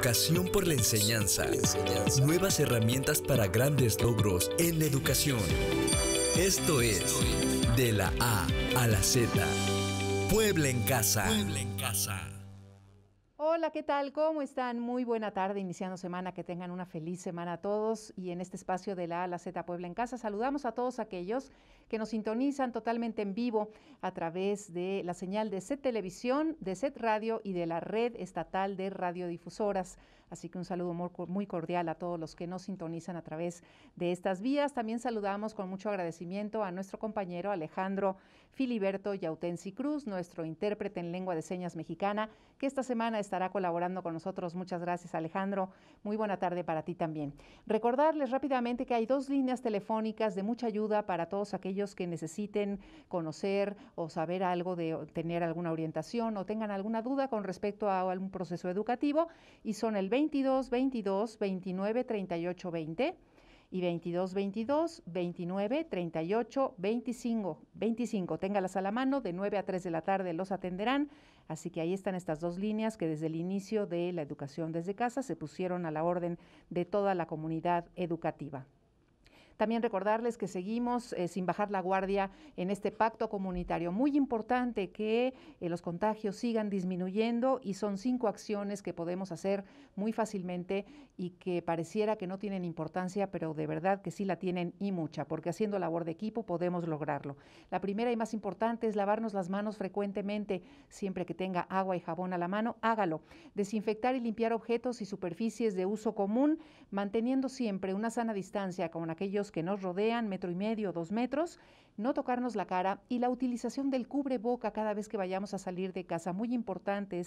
Vocación por la enseñanza. Nuevas herramientas para grandes logros en la educación. Esto es De la A a la Z. Puebla en Casa. Puebla en Casa. Hola, ¿qué tal? ¿Cómo están? Muy buena tarde, iniciando semana, que tengan una feliz semana a todos. Y en este espacio de la A a la Z Puebla en Casa, saludamos a todos aquellos que nos sintonizan totalmente en vivo a través de la señal de SET Televisión, de SET Radio y de la Red Estatal de Radiodifusoras. Así que un saludo muy cordial a todos los que nos sintonizan a través de estas vías. También saludamos con mucho agradecimiento a nuestro compañero Alejandro Filiberto Yautensi Cruz, nuestro intérprete en lengua de señas mexicana, que esta semana estará colaborando con nosotros. Muchas gracias, Alejandro. Muy buena tarde para ti también. Recordarles rápidamente que hay 2 líneas telefónicas de mucha ayuda para todos aquellos que necesiten conocer o saber algo, de tener alguna orientación o tengan alguna duda con respecto a algún proceso educativo, y son el 22 22 29 38 20 y 22 22 29 38 25. Téngalas a la mano, de 9 a 3 de la tarde los atenderán. Así que ahí están estas 2 líneas que desde el inicio de la educación desde casa se pusieron a la orden de toda la comunidad educativa. También recordarles que seguimos sin bajar la guardia en este pacto comunitario. Muy importante que los contagios sigan disminuyendo, y son 5 acciones que podemos hacer muy fácilmente y que pareciera que no tienen importancia, pero de verdad que sí la tienen, y mucha, porque haciendo labor de equipo podemos lograrlo. La primera y más importante es lavarnos las manos frecuentemente. Siempre que tenga agua y jabón a la mano, hágalo. Desinfectar y limpiar objetos y superficies de uso común, manteniendo siempre una sana distancia con aquellos que nos rodean, 1,5 metros, 2 metros, no tocarnos la cara, y la utilización del cubreboca cada vez que vayamos a salir de casa. Muy importante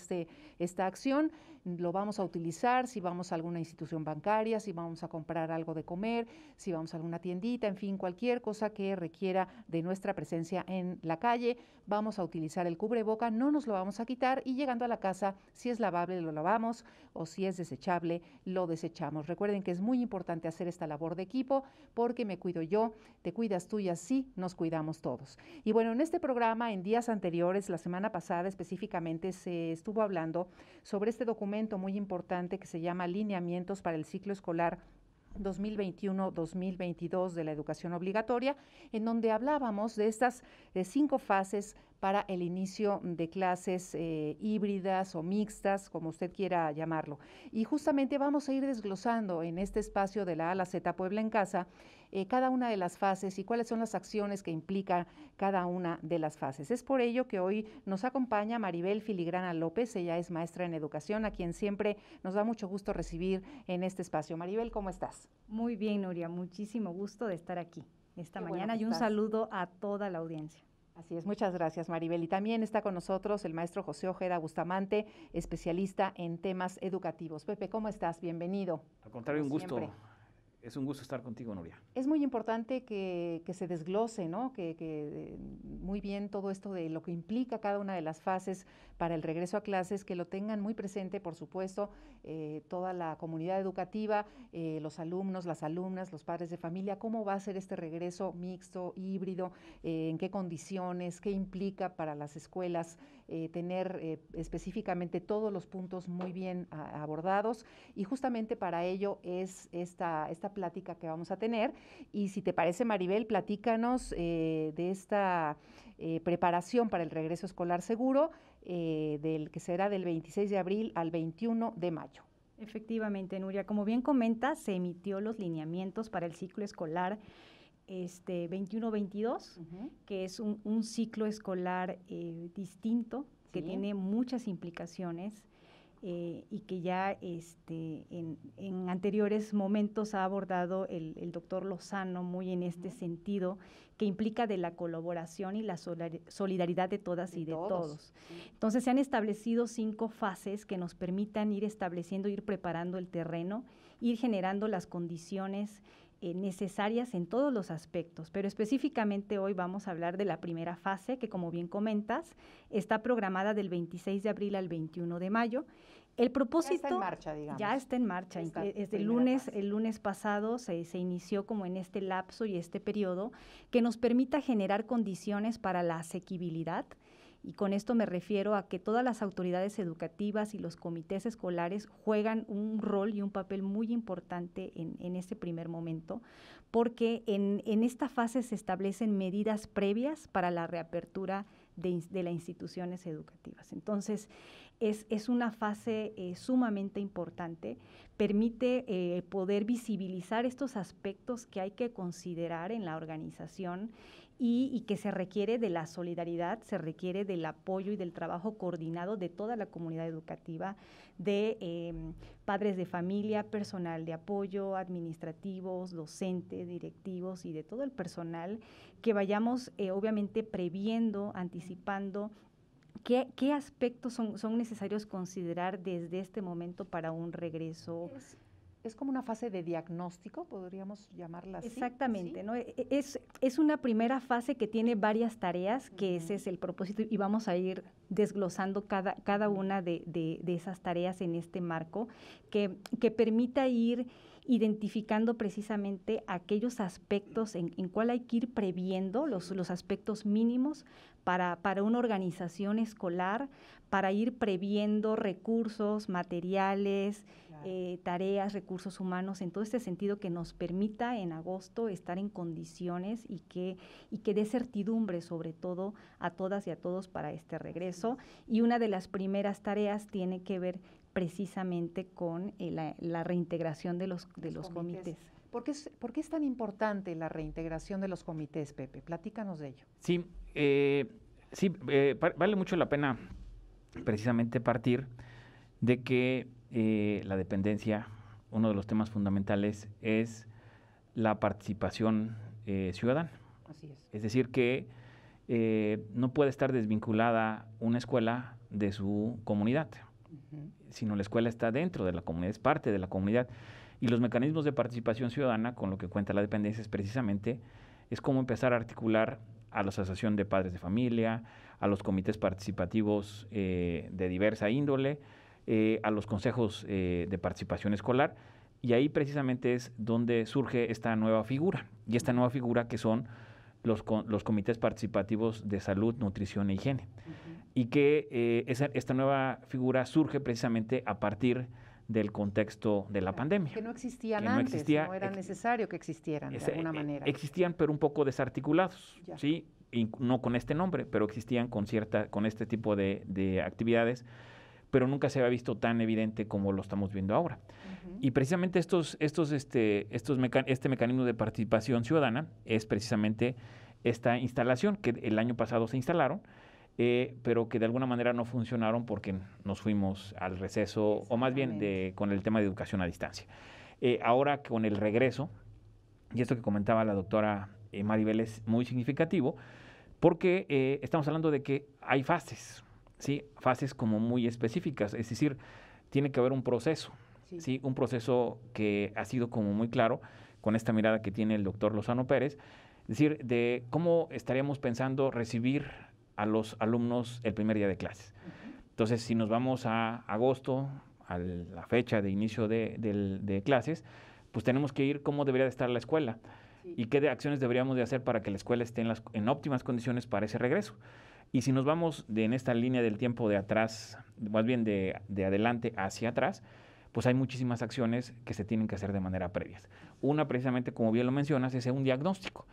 esta acción. Lo vamos a utilizar si vamos a alguna institución bancaria, si vamos a comprar algo de comer, si vamos a alguna tiendita, en fin, cualquier cosa que requiera de nuestra presencia en la calle. Vamos a utilizar el cubreboca, no nos lo vamos a quitar, y llegando a la casa, si es lavable lo lavamos, o si es desechable lo desechamos. Recuerden que es muy importante hacer esta labor de equipo, porque me cuido yo, te cuidas tú, y así nos cuidamos todos. Y bueno, en este programa, en días anteriores, la semana pasada específicamente, se estuvo hablando sobre este documento muy importante que se llama Lineamientos para el Ciclo Escolar 2021-2022 de la educación obligatoria, en donde hablábamos de estas 5 fases para el inicio de clases híbridas o mixtas, como usted quiera llamarlo. Y justamente vamos a ir desglosando en este espacio de la A a la Z Puebla en Casa cada una de las fases y cuáles son las acciones que implica cada una de las fases. Es por ello que hoy nos acompaña Maribel Filigrana López. Ella es maestra en educación, a quien siempre nos da mucho gusto recibir en este espacio. Maribel, ¿cómo estás? Muy bien, Nuria, muchísimo gusto de estar aquí esta mañana, bueno, y un saludo a toda la audiencia. Así es, muchas gracias, Maribel. Y también está con nosotros el maestro José Ojeda Bustamante, especialista en temas educativos. Pepe, ¿cómo estás? Bienvenido. Al contrario, un gusto. Siempre. Es un gusto estar contigo, Nuria. Es muy importante que se desglose, ¿no? Que muy bien todo esto de lo que implica cada una de las fases para el regreso a clases, que lo tengan muy presente, por supuesto, toda la comunidad educativa, los alumnos, las alumnas, los padres de familia, cómo va a ser este regreso mixto, híbrido, en qué condiciones, qué implica para las escuelas tener específicamente todos los puntos muy bien abordados, y justamente para ello es esta plática que vamos a tener. Y si te parece, Maribel, platícanos de esta preparación para el regreso escolar seguro, del que será del 26 de abril al 21 de mayo. Efectivamente, Nuria, como bien comentas, se emitió los lineamientos para el ciclo escolar 21-22, que es un ciclo escolar distinto, que tiene muchas implicaciones, y que ya en anteriores momentos ha abordado el doctor Lozano muy en este sentido, que implica de la colaboración y la solidaridad de todas y de todos. Entonces se han establecido 5 fases que nos permitan ir estableciendo, ir preparando el terreno, ir generando las condiciones necesarias en todos los aspectos, pero específicamente hoy vamos a hablar de la primera fase, que, como bien comentas, está programada del 26 de abril al 21 de mayo. El propósito ya está en marcha, digamos. Ya está en marcha. Desde el lunes pasado se inició como en este lapso y este periodo que nos permita generar condiciones para la asequibilidad Y con esto me refiero a que todas las autoridades educativas y los comités escolares juegan un rol y un papel muy importante en este primer momento, porque en esta fase se establecen medidas previas para la reapertura de las instituciones educativas. Entonces, es una fase sumamente importante, permite poder visibilizar estos aspectos que hay que considerar en la organización y que se requiere de la solidaridad, se requiere del apoyo y del trabajo coordinado de toda la comunidad educativa, de padres de familia, personal de apoyo, administrativos, docentes, directivos y de todo el personal, que vayamos obviamente previendo, anticipando qué aspectos son necesarios considerar desde este momento para un regreso. Es como una fase de diagnóstico, podríamos llamarla así. Exactamente, ¿sí? ¿no? Es una primera fase que tiene varias tareas, que ese es el propósito, y vamos a ir desglosando cada una de esas tareas en este marco, que permita ir identificando precisamente aquellos aspectos en cuál hay que ir previendo, los aspectos mínimos para una organización escolar, para ir previendo recursos, materiales, tareas, recursos humanos, en todo este sentido que nos permita en agosto estar en condiciones y que dé certidumbre sobre todo a todas y a todos para este regreso. Y una de las primeras tareas tiene que ver precisamente con la reintegración de los comités. ¿Por qué es tan importante la reintegración de los comités, Pepe? Platícanos de ello. Sí, vale mucho la pena precisamente partir de que la dependencia, uno de los temas fundamentales es la participación ciudadana. Así es. Es decir, que no puede estar desvinculada una escuela de su comunidad, sino la escuela está dentro de la comunidad, es parte de la comunidad. Y los mecanismos de participación ciudadana, con lo que cuenta la dependencia, es precisamente cómo empezar a articular a la asociación de padres de familia, a los comités participativos de diversa índole, a los consejos de participación escolar, y ahí precisamente es donde surge esta nueva figura, y esta nueva figura que son los comités participativos de salud, nutrición e higiene, y que esta nueva figura surge precisamente a partir del contexto de la pandemia. Que no existían antes, no era necesario que existieran de alguna manera. Existían, pero un poco desarticulados, ¿sí? Y no con este nombre, pero existían con este tipo de actividades, pero nunca se había visto tan evidente como lo estamos viendo ahora. Y precisamente este mecanismo de participación ciudadana es precisamente esta instalación que el año pasado se instalaron, pero que de alguna manera no funcionaron porque nos fuimos al receso, o más bien con el tema de educación a distancia. Ahora con el regreso, y esto que comentaba la doctora Maribel es muy significativo, porque estamos hablando de que hay fases, ¿sí? Fases como muy específicas, es decir, tiene que haber un proceso, ¿sí? Un proceso que ha sido como muy claro con esta mirada que tiene el doctor Lozano Pérez, es decir, de cómo estaríamos pensando recibir a los alumnos el primer día de clases. Entonces, si nos vamos a agosto, a la fecha de inicio de clases, pues tenemos que ir cómo debería de estar la escuela y qué acciones deberíamos de hacer para que la escuela esté en óptimas condiciones para ese regreso. Y si nos vamos en esta línea del tiempo de atrás, más bien de adelante hacia atrás, pues hay muchísimas acciones que se tienen que hacer de manera previa. Una, precisamente, como bien lo mencionas, es un diagnóstico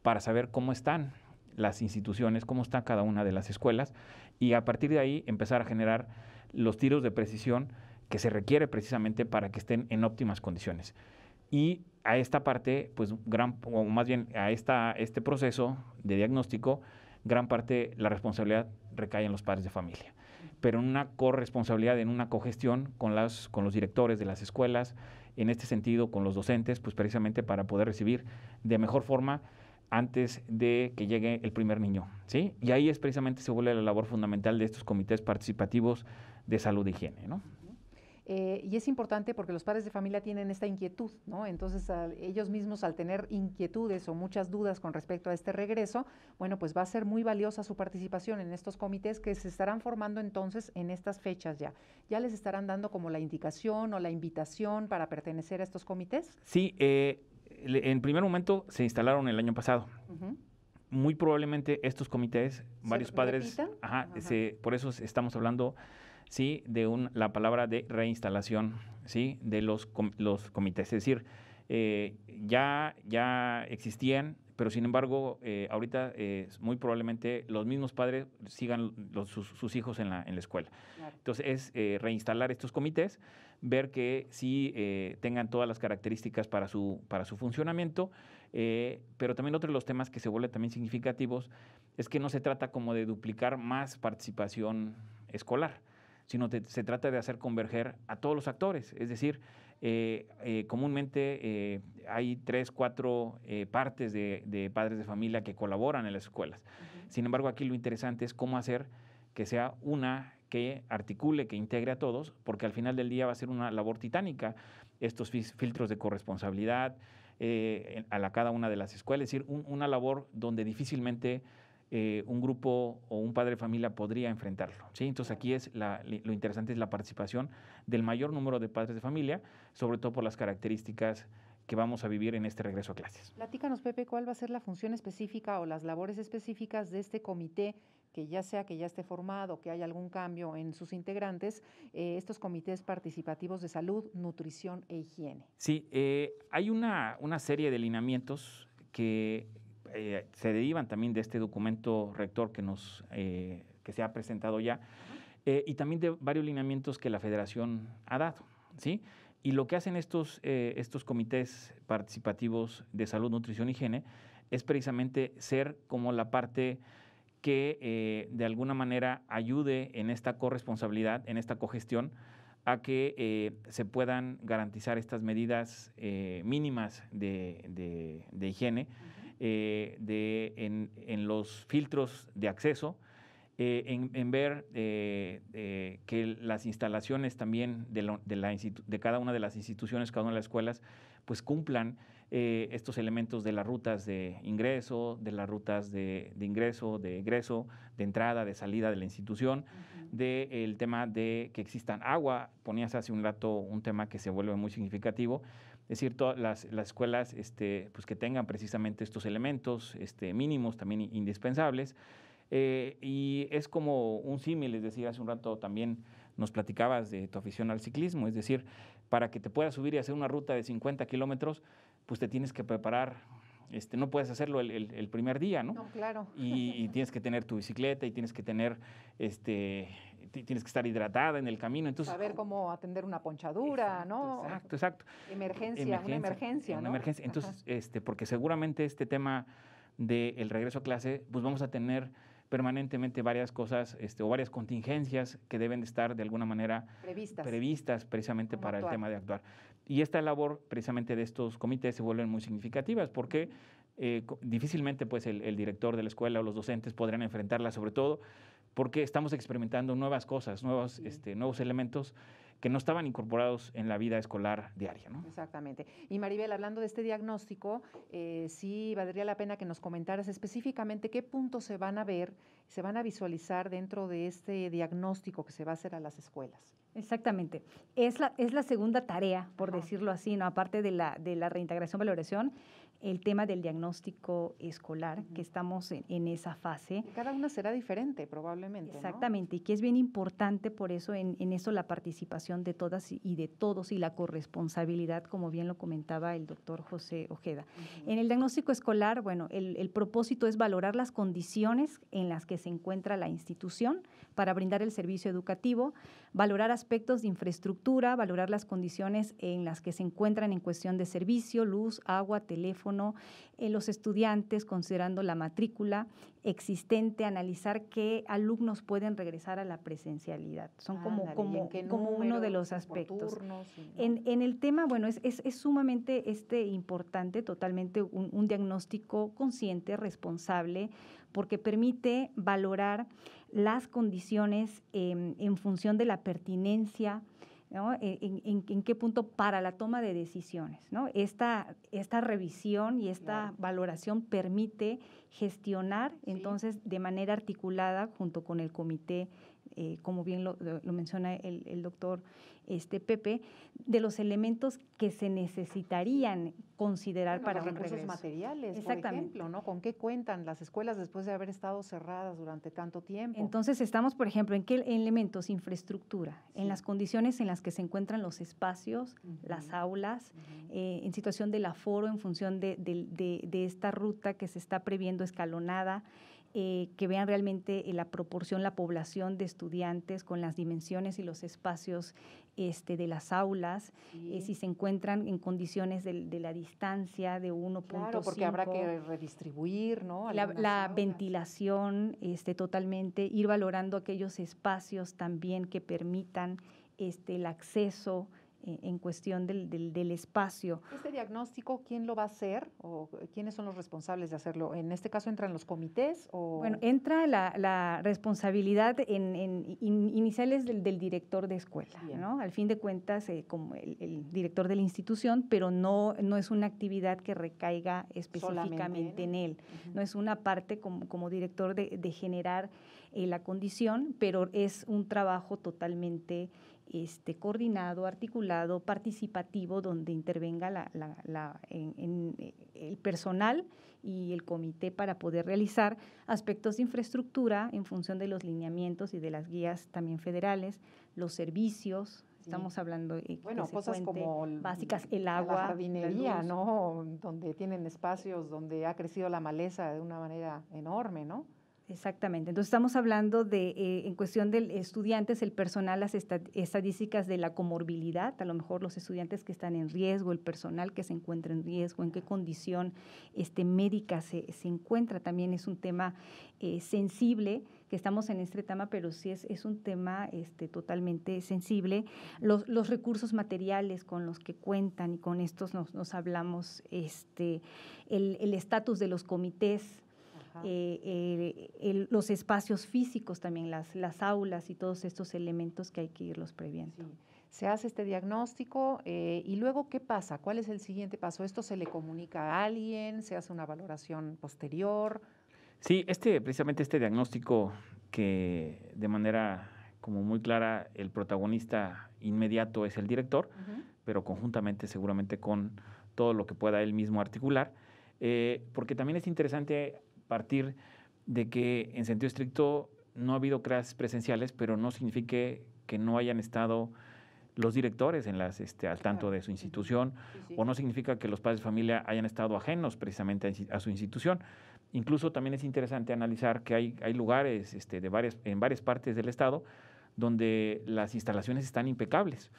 para saber cómo están las instituciones, cómo está cada una de las escuelas, y a partir de ahí empezar a generar los tiros de precisión que se requiere precisamente para que estén en óptimas condiciones. Y a esta parte, pues o más bien a este proceso de diagnóstico, gran parte la responsabilidad recae en los padres de familia, pero en una corresponsabilidad, en una cogestión con los directores de las escuelas, en este sentido con los docentes, pues precisamente para poder recibir de mejor forma antes de que llegue el primer niño, ¿sí? Y ahí precisamente se vuelve la labor fundamental de estos comités participativos de salud e higiene, ¿no? Y es importante porque los padres de familia tienen esta inquietud, ¿no? Entonces, ellos mismos, al tener inquietudes o muchas dudas con respecto a este regreso, bueno, pues va a ser muy valiosa su participación en estos comités que se estarán formando entonces en estas fechas ya. ¿Ya les estarán dando como la indicación o la invitación para pertenecer a estos comités? Sí, en primer momento se instalaron el año pasado, muy probablemente estos comités, varios padres, Ajá. por eso estamos hablando, sí, de la palabra de reinstalación, sí, de los comités. Es decir, ya existían, pero sin embargo, ahorita muy probablemente los mismos padres sigan sus hijos en la escuela. Claro. Entonces, es reinstalar estos comités, ver que sí tengan todas las características para su funcionamiento, pero también otro de los temas que se vuelven también significativos es que no se trata como de duplicar más participación escolar, sino se trata de hacer converger a todos los actores. Es decir, comúnmente hay 3, 4 partes de padres de familia que colaboran en las escuelas. Sin embargo, aquí lo interesante es cómo hacer que sea una que articule, que integre a todos, porque al final del día va a ser una labor titánica. Estos filtros de corresponsabilidad a cada una de las escuelas, es decir, una labor donde difícilmente un grupo o un padre de familia podría enfrentarlo, ¿sí? Entonces aquí lo interesante es la participación del mayor número de padres de familia, sobre todo por las características que vamos a vivir en este regreso a clases. Platícanos, Pepe, ¿cuál va a ser la función específica o las labores específicas de este comité, que ya esté formado, que haya algún cambio en sus integrantes, estos comités participativos de salud, nutrición e higiene? Sí, hay una serie de lineamientos que se derivan también de este documento rector que se ha presentado ya, y también de varios lineamientos que la Federación ha dado, ¿sí? Y lo que hacen estos comités participativos de salud, nutrición y higiene es precisamente ser como la parte que de alguna manera ayude en esta corresponsabilidad, en esta cogestión, a que se puedan garantizar estas medidas mínimas de higiene, en los filtros de acceso, en ver que las instalaciones también de cada una de las instituciones, cada una de las escuelas, pues cumplan estos elementos de las rutas de ingreso, de las rutas de ingreso, de egreso, de entrada, de salida de la institución, del tema de que existan agua. Ponías hace un rato un tema que se vuelve muy significativo, es decir, todas las escuelas pues que tengan precisamente estos elementos mínimos también indispensables. Y es como un símil, es decir, hace un rato también nos platicabas de tu afición al ciclismo, es decir, para que te puedas subir y hacer una ruta de 50 kilómetros, pues te tienes que preparar, no puedes hacerlo el primer día, ¿no? No, claro. Y tienes que tener tu bicicleta y tienes que tener, tienes que estar hidratada en el camino. Entonces, saber cómo atender una ponchadura, exacto, ¿no? Exacto. Una emergencia, ¿no? Emergencia. Entonces, porque seguramente este tema del regreso a clase, pues vamos a tener permanentemente varias cosas o varias contingencias que deben de estar de alguna manera previstas precisamente para el tema de actuar. Y esta labor precisamente de estos comités se vuelven muy significativas porque difícilmente pues el director de la escuela o los docentes podrán enfrentarla, sobre todo porque estamos experimentando nuevas cosas, nuevos elementos que no estaban incorporados en la vida escolar diaria, ¿no? Exactamente. Y Maribel, hablando de este diagnóstico, sí valdría la pena que nos comentaras específicamente qué puntos se van a ver, se van a visualizar dentro de este diagnóstico que se va a hacer a las escuelas. Exactamente. Es la segunda tarea, por decirlo así, ¿no? Aparte de la reintegración, valoración, el tema del diagnóstico escolar, que estamos en esa fase. Y cada una será diferente, probablemente, exactamente, ¿no? Y que es bien importante por eso en eso la participación de todas y de todos y la corresponsabilidad, como bien lo comentaba el doctor José Ojeda. En el diagnóstico escolar, bueno, el propósito es valorar las condiciones en las que se encuentra la institución para brindar el servicio educativo, valorar aspectos de infraestructura, valorar las condiciones en las que se encuentran en cuestión de servicio, luz, agua, teléfono, los estudiantes, considerando la matrícula existente, analizar qué alumnos pueden regresar a la presencialidad. Son como uno de los aspectos. Turnos, ¿no? En el tema, bueno, es sumamente importante, totalmente un diagnóstico consciente, responsable, porque permite valorar las condiciones en función de la pertinencia, ¿no? En qué punto para la toma de decisiones, ¿no? Esta revisión y esta valoración permite gestionar entonces de manera articulada junto con el comité como bien lo menciona el doctor Pepe, de los elementos que se necesitarían considerar para los un recursos regreso. materiales, por ejemplo, ¿no? ¿Con qué cuentan las escuelas después de haber estado cerradas durante tanto tiempo? Entonces estamos, por ejemplo, ¿en qué elementos? Infraestructura, en las condiciones en las que se encuentran los espacios, las aulas, en situación del aforo en función de esta ruta que se está previendo escalonada, que vean realmente la proporción, la población de estudiantes con las dimensiones y los espacios de las aulas, si se encuentran en condiciones de la distancia de 1.5. Claro, porque habrá que redistribuir, ¿no? La ventilación totalmente, ir valorando aquellos espacios también que permitan el acceso en cuestión del espacio. ¿Este diagnóstico quién lo va a hacer o quiénes son los responsables de hacerlo? ¿En este caso entran los comités? O... Bueno, entra la responsabilidad iniciales del director de escuela, ¿no? Al fin de cuentas, como el director de la institución, pero no es una actividad que recaiga específicamente en él. No es una parte como director de generar la condición, pero es un trabajo totalmente coordinado, articulado, participativo, donde intervenga el personal y el comité para poder realizar aspectos de infraestructura en función de los lineamientos y de las guías también federales, los servicios. Estamos hablando cosas como básicas, el agua, la jardinería, ¿no? Donde tienen espacios donde ha crecido la maleza de una manera enorme, ¿no? Exactamente. Entonces, estamos hablando de, en cuestión de estudiantes, el personal, las estadísticas de la comorbilidad, a lo mejor los estudiantes que están en riesgo, el personal que se encuentra en riesgo, en qué condición médica se encuentra. También es un tema sensible, que estamos en este tema, pero sí es un tema totalmente sensible. Los recursos materiales con los que cuentan, y con estos nos hablamos, el estatus de los comités, los espacios físicos también, las aulas y todos estos elementos que hay que irlos previendo. Sí. Se hace este diagnóstico y luego, ¿qué pasa? ¿Cuál es el siguiente paso? ¿Esto se le comunica a alguien? ¿Se hace una valoración posterior? Sí, precisamente este diagnóstico que de manera como muy clara el protagonista inmediato es el director, pero conjuntamente seguramente con todo lo que pueda él mismo articular, porque también es interesante partir de que en sentido estricto no ha habido clases presenciales, pero no signifique que no hayan estado los directores en al tanto de su institución, o no significa que los padres de familia hayan estado ajenos precisamente a su institución. Incluso también es interesante analizar que hay lugares en varias partes del estado donde las instalaciones están impecables,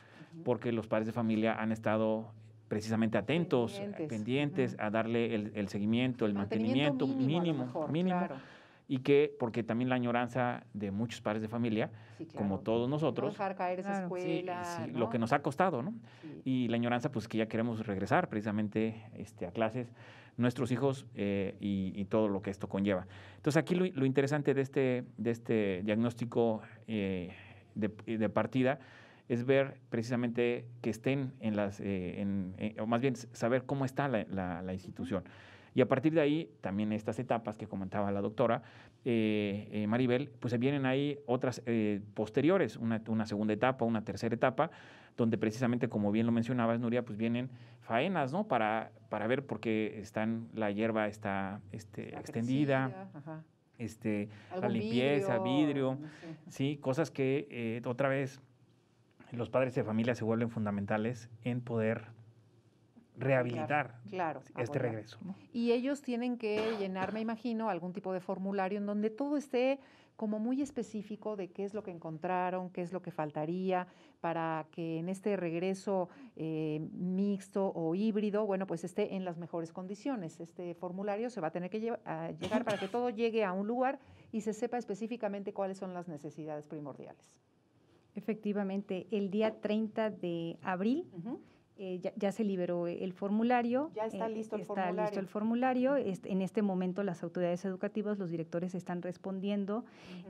porque los padres de familia han estado precisamente atentos, pendientes a darle el seguimiento, el mantenimiento mínimo, claro. Y porque también la añoranza de muchos padres de familia, como todos nosotros, no dejar caer esa escuela, ¿no? Lo que nos ha costado, ¿no? Sí. Y la añoranza, pues que ya queremos regresar precisamente a clases, nuestros hijos y todo lo que esto conlleva. Entonces aquí lo interesante de este diagnóstico de partida es ver precisamente que estén o más bien saber cómo está la institución. Y a partir de ahí, también estas etapas que comentaba la doctora Maribel, pues se vienen ahí otras posteriores, una segunda etapa, una tercera etapa, donde precisamente, como bien lo mencionabas, Nuria, pues vienen faenas, ¿no? Para ver por qué la hierba está extendida, la limpieza, vidrio, no sé. Sí, cosas que otra vez los padres de familia se vuelven fundamentales en poder rehabilitar este regreso, ¿no? Y ellos tienen que llenar, me imagino, algún tipo de formulario en donde todo esté como muy específico de qué es lo que encontraron, qué es lo que faltaría para que en este regreso mixto o híbrido, bueno, pues esté en las mejores condiciones. Este formulario se va a tener que llegar para que todo llegue a un lugar y se sepa específicamente cuáles son las necesidades primordiales. Efectivamente, el día 30 de abril ya se liberó el formulario. Ya está listo el formulario. Está listo el formulario. En este momento las autoridades educativas, los directores están respondiendo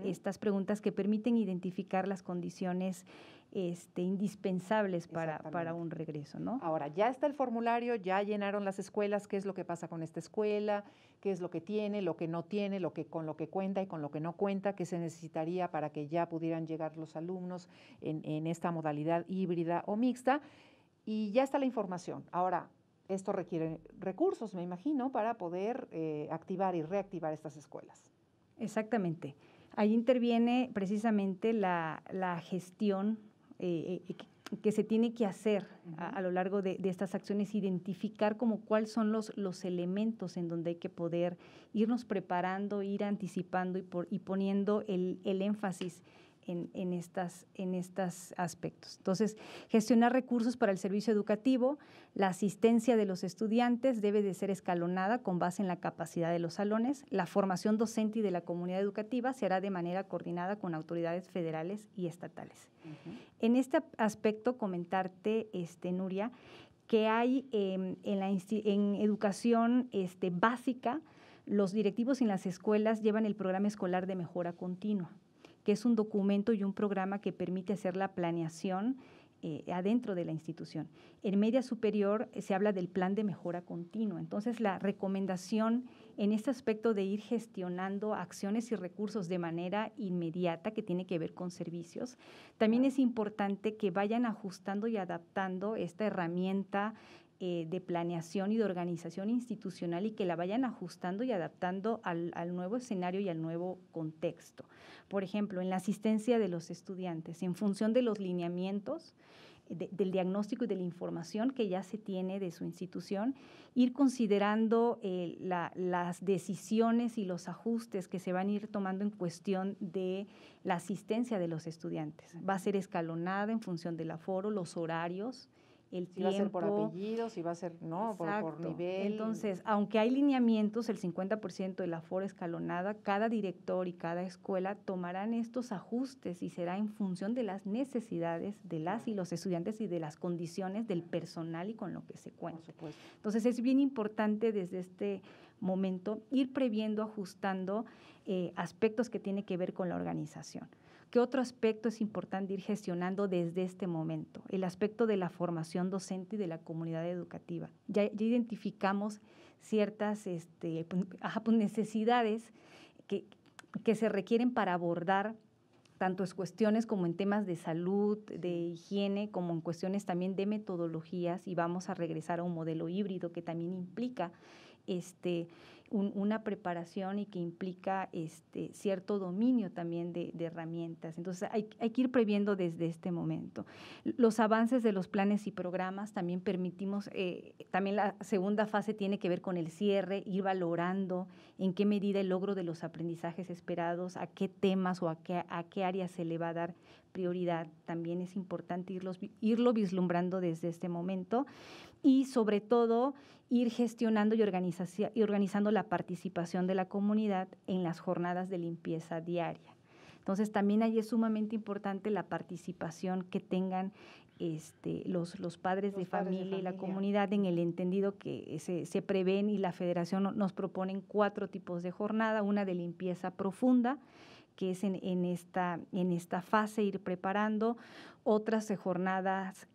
estas preguntas que permiten identificar las condiciones indispensables para un regreso, ¿no? Ahora, ya está el formulario, ya llenaron las escuelas, qué es lo que pasa con esta escuela, qué es lo que tiene, lo que no tiene, con lo que cuenta y con lo que no cuenta, qué se necesitaría para que ya pudieran llegar los alumnos en esta modalidad híbrida o mixta, y ya está la información. Ahora, esto requiere recursos, me imagino, para poder activar y reactivar estas escuelas. Exactamente. Ahí interviene precisamente la gestión que se tiene que hacer a lo largo de estas acciones, identificar como cuáles son los elementos en donde hay que poder irnos preparando, ir anticipando y poniendo el énfasis en estos aspectos. Entonces, gestionar recursos para el servicio educativo, la asistencia de los estudiantes debe de ser escalonada con base en la capacidad de los salones, la formación docente y de la comunidad educativa se hará de manera coordinada con autoridades federales y estatales. En este aspecto, comentarte, Nuria, que hay en educación básica, los directivos en las escuelas llevan el programa escolar de mejora continua, que es un documento y un programa que permite hacer la planeación adentro de la institución. En media superior se habla del plan de mejora continua. Entonces, la recomendación en este aspecto de ir gestionando acciones y recursos de manera inmediata, que tiene que ver con servicios, también es importante que vayan ajustando y adaptando esta herramienta de planeación y de organización institucional y que la vayan ajustando y adaptando al nuevo escenario y al nuevo contexto. Por ejemplo, en la asistencia de los estudiantes, en función de los lineamientos, del diagnóstico y de la información que ya se tiene de su institución, ir considerando las decisiones y los ajustes que se van a ir tomando en cuestión de la asistencia de los estudiantes. Va a ser escalonada en función del aforo, los horarios, el tiempo. Si va a ser por apellido, si va a ser, no, por nivel. Entonces, aunque hay lineamientos, el 50% del aforo escalonada, cada director y cada escuela tomarán estos ajustes y será en función de las necesidades de las y los estudiantes y de las condiciones del personal y con lo que se cuenta. Por supuesto. Entonces, es bien importante desde este momento ir previendo, ajustando aspectos que tienen que ver con la organización. ¿Qué otro aspecto es importante ir gestionando desde este momento? El aspecto de la formación docente y de la comunidad educativa. Ya identificamos ciertas necesidades que se requieren para abordar tanto en cuestiones como en temas de salud, de higiene, como en cuestiones también de metodologías, y vamos a regresar a un modelo híbrido que también implica una preparación y que implica cierto dominio también de herramientas. Entonces, hay que ir previendo desde este momento. Los avances de los planes y programas también permitimos, también la segunda fase tiene que ver con el cierre, ir valorando en qué medida el logro de los aprendizajes esperados, a qué temas o a qué áreas se le va a dar prioridad. También es importante irlo vislumbrando desde este momento y, sobre todo, ir gestionando y organizando la participación de la comunidad en las jornadas de limpieza diaria. Entonces, también ahí es sumamente importante la participación que tengan los padres de familia y la comunidad, en el entendido que se prevén, y la Federación nos proponen 4 tipos de jornada: una de limpieza profunda, que es en esta fase ir preparando, otras jornadas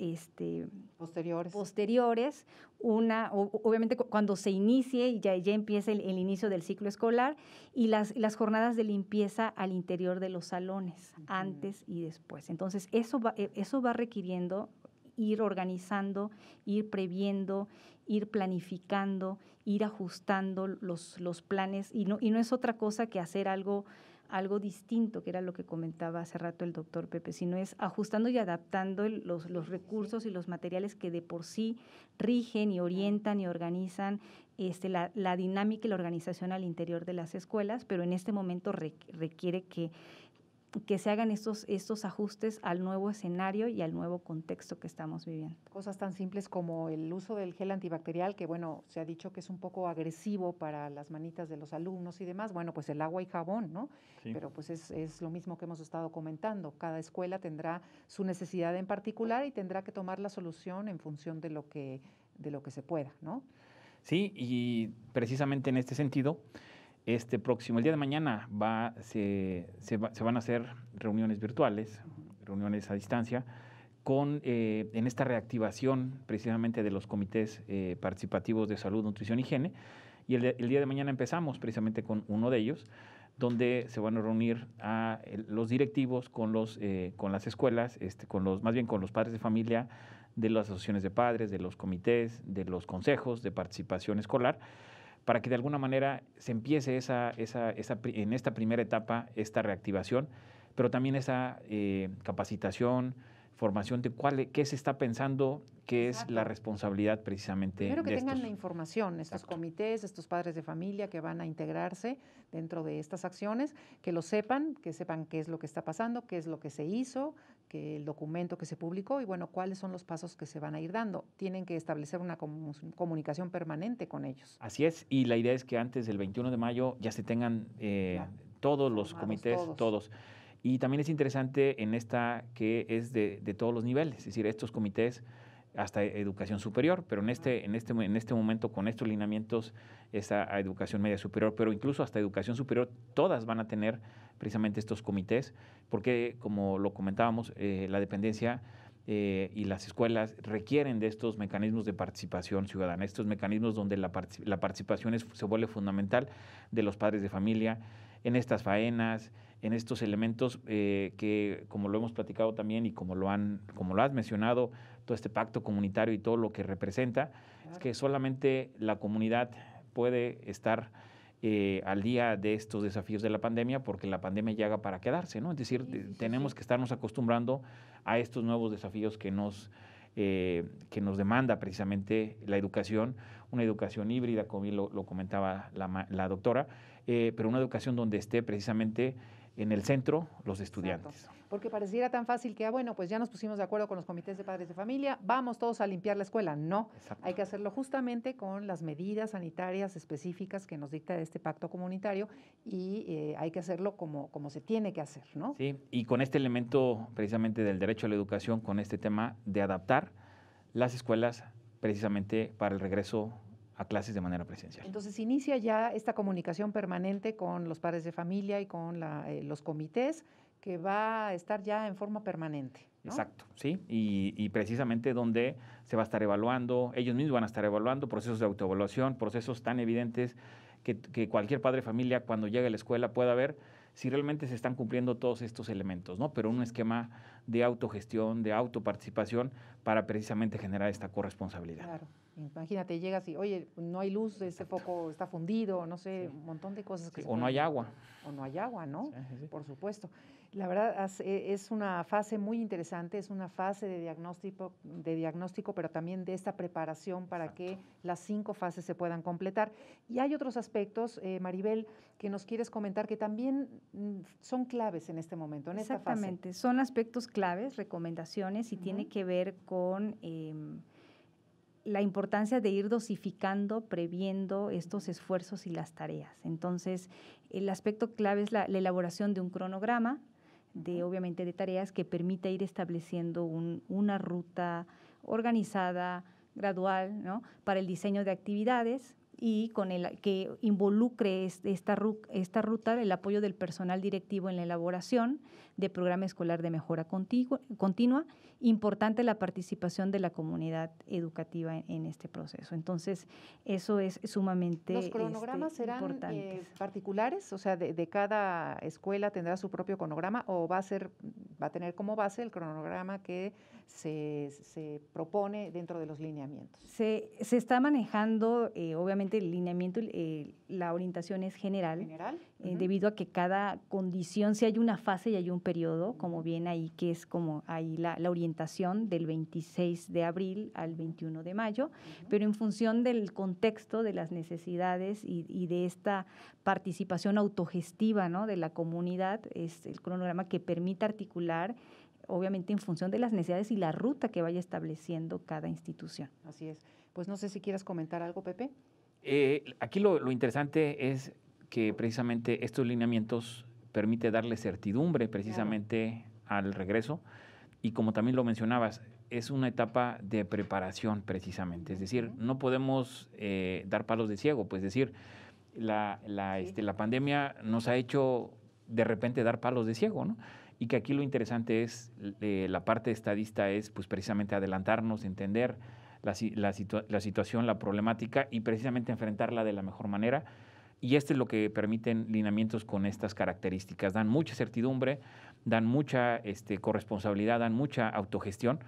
posteriores, obviamente cuando se inicie y ya empieza el inicio del ciclo escolar, y las jornadas de limpieza al interior de los salones, antes y después. Entonces, eso va requiriendo ir organizando, ir previendo, ir planificando, ir ajustando los planes, y no es otra cosa que hacer algo distinto, que era lo que comentaba hace rato el doctor Pepe, sino es ajustando y adaptando los recursos y los materiales que de por sí rigen y orientan y organizan la dinámica y la organización al interior de las escuelas, pero en este momento requiere que se hagan estos ajustes al nuevo escenario y al nuevo contexto que estamos viviendo. Cosas tan simples como el uso del gel antibacterial, que bueno, se ha dicho que es un poco agresivo para las manitas de los alumnos y demás. Bueno, pues el agua y jabón, ¿no? Sí. Pero pues es lo mismo que hemos estado comentando. Cada escuela tendrá su necesidad en particular y tendrá que tomar la solución en función de lo que se pueda, ¿no? Sí, y precisamente en este sentido, el día de mañana se van a hacer reuniones virtuales, reuniones a distancia, en esta reactivación precisamente de los comités participativos de salud, nutrición y higiene. Y el día de mañana empezamos precisamente con uno de ellos, donde se van a reunir los directivos con las escuelas, más bien con los padres de familia, de las asociaciones de padres, de los comités, de los consejos de participación escolar, para que de alguna manera se empiece en esta primera etapa esta reactivación, pero también esa capacitación, formación de qué se está pensando, qué es la responsabilidad precisamente Primero que de tengan estos. la información, estos comités, estos padres de familia que van a integrarse dentro de estas acciones, que lo sepan, que sepan qué es lo que está pasando, qué es lo que se hizo, que el documento que se publicó y bueno, cuáles son los pasos que se van a ir dando. Tienen que establecer una comunicación permanente con ellos. Así es, y la idea es que antes del 21 de mayo ya se tengan todos los comités, todos. Y también es interesante en esta que es de todos los niveles, es decir, estos comités hasta educación superior, pero en este momento con estos lineamientos es a educación media superior, pero incluso hasta educación superior todas van a tener precisamente estos comités, porque como lo comentábamos, la dependencia y las escuelas requieren de estos mecanismos de participación ciudadana, estos mecanismos donde la participación se vuelve fundamental de los padres de familia en estas faenas, en estos elementos que, como lo hemos platicado también y como lo has mencionado, todo este pacto comunitario y todo lo que representa, es que solamente la comunidad puede estar al día de estos desafíos de la pandemia, porque la pandemia llega para quedarse, ¿no? Es decir, tenemos que estarnos acostumbrando a estos nuevos desafíos que nos demanda precisamente la educación, una educación híbrida, como lo comentaba la doctora, pero una educación donde esté precisamente en el centro los estudiantes. Exacto. Porque pareciera tan fácil que, bueno, pues ya nos pusimos de acuerdo con los comités de padres de familia, vamos todos a limpiar la escuela. No, exacto, hay que hacerlo justamente con las medidas sanitarias específicas que nos dicta este pacto comunitario y hay que hacerlo como se tiene que hacer, ¿no? Sí, y con este elemento precisamente del derecho a la educación, con este tema de adaptar las escuelas precisamente para el regreso a clases de manera presencial. Entonces inicia ya esta comunicación permanente con los padres de familia y con los comités, que va a estar ya en forma permanente, ¿no? Exacto, sí, y precisamente donde se va a estar evaluando, ellos mismos van a estar evaluando procesos de autoevaluación, procesos tan evidentes que cualquier padre de familia cuando llegue a la escuela pueda ver si realmente se están cumpliendo todos estos elementos, ¿no? Pero un esquema de autogestión, de autoparticipación para precisamente generar esta corresponsabilidad. Claro. Imagínate, llegas y, oye, no hay luz, ese foco está fundido, no sé, un montón de cosas que o no hay agua. O no hay agua, ¿no? Sí. Por supuesto. La verdad es una fase muy interesante, es una fase de diagnóstico, pero también de esta preparación para que las 5 fases se puedan completar. Y hay otros aspectos, Maribel, que nos quieres comentar que también son claves en este momento, en esta fase. Exactamente, son aspectos claves, recomendaciones, y tiene que ver con la importancia de ir dosificando, previendo estos esfuerzos y las tareas. Entonces, el aspecto clave es la elaboración de un cronograma, obviamente de tareas que permita ir estableciendo una ruta organizada, gradual, ¿no?, para el diseño de actividades y que involucre esta ruta el apoyo del personal directivo en la elaboración de programa escolar de mejora continua. Importante la participación de la comunidad educativa en este proceso. Entonces, eso es sumamente importante. ¿Los cronogramas serán particulares? O sea, de cada escuela tendrá su propio cronograma o va a tener como base el cronograma que se propone dentro de los lineamientos. Se está manejando, obviamente, el lineamiento, la orientación es general. Debido a que cada condición, si hay una fase y hay un periodo, como bien ahí, que es como ahí la orientación del 26 de abril al 21 de mayo, pero en función del contexto, de las necesidades y de esta participación autogestiva, ¿no?, de la comunidad, es el cronograma que permite articular, obviamente en función de las necesidades y la ruta que vaya estableciendo cada institución. Así es. Pues no sé si quieras comentar algo, Pepe. Aquí lo interesante es que precisamente estos lineamientos permite darle certidumbre precisamente al regreso y como también lo mencionabas, es una etapa de preparación precisamente, es decir, no podemos dar palos de ciego, pues decir, la pandemia nos ha hecho de repente dar palos de ciego, ¿no? y que aquí lo interesante es, la parte estadista es pues precisamente adelantarnos, entender la situación, la problemática y precisamente enfrentarla de la mejor manera. Y esto es lo que permiten lineamientos con estas características. Dan mucha certidumbre, dan mucha corresponsabilidad, dan mucha autogestión,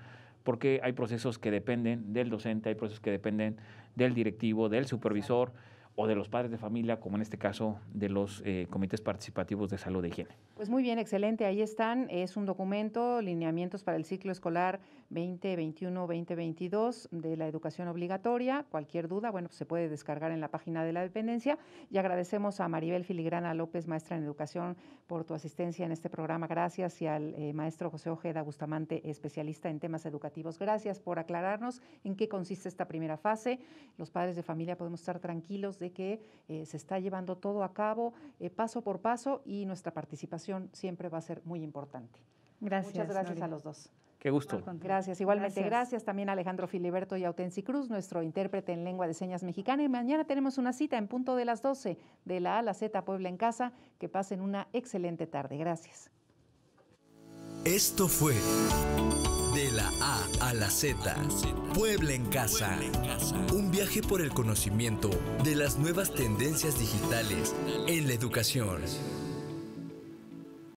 porque hay procesos que dependen del docente, hay procesos que dependen del directivo, del supervisor o de los padres de familia, como en este caso de los comités participativos de salud e higiene. Pues muy bien, excelente. Ahí están. Es un documento, lineamientos para el ciclo escolar 2021-2022 de la educación obligatoria. Cualquier duda, bueno, pues se puede descargar en la página de la dependencia. Y agradecemos a Maribel Filigrana López, maestra en educación, por tu asistencia en este programa. Gracias. Y al maestro José Ojeda Bustamante, especialista en temas educativos. Gracias por aclararnos en qué consiste esta primera fase. Los padres de familia podemos estar tranquilos de que se está llevando todo a cabo paso por paso y nuestra participación siempre va a ser muy importante. Gracias. Muchas gracias Nori. a los dos. Qué gusto. Gracias, igualmente gracias también a Alejandro Filiberto y Autensi Cruz, nuestro intérprete en lengua de señas mexicana. Y mañana tenemos una cita en punto de las 12 de la A a la Z Puebla en Casa. Que pasen una excelente tarde. Gracias. Esto fue De la A a la Z, Puebla en Casa. Un viaje por el conocimiento de las nuevas tendencias digitales en la educación.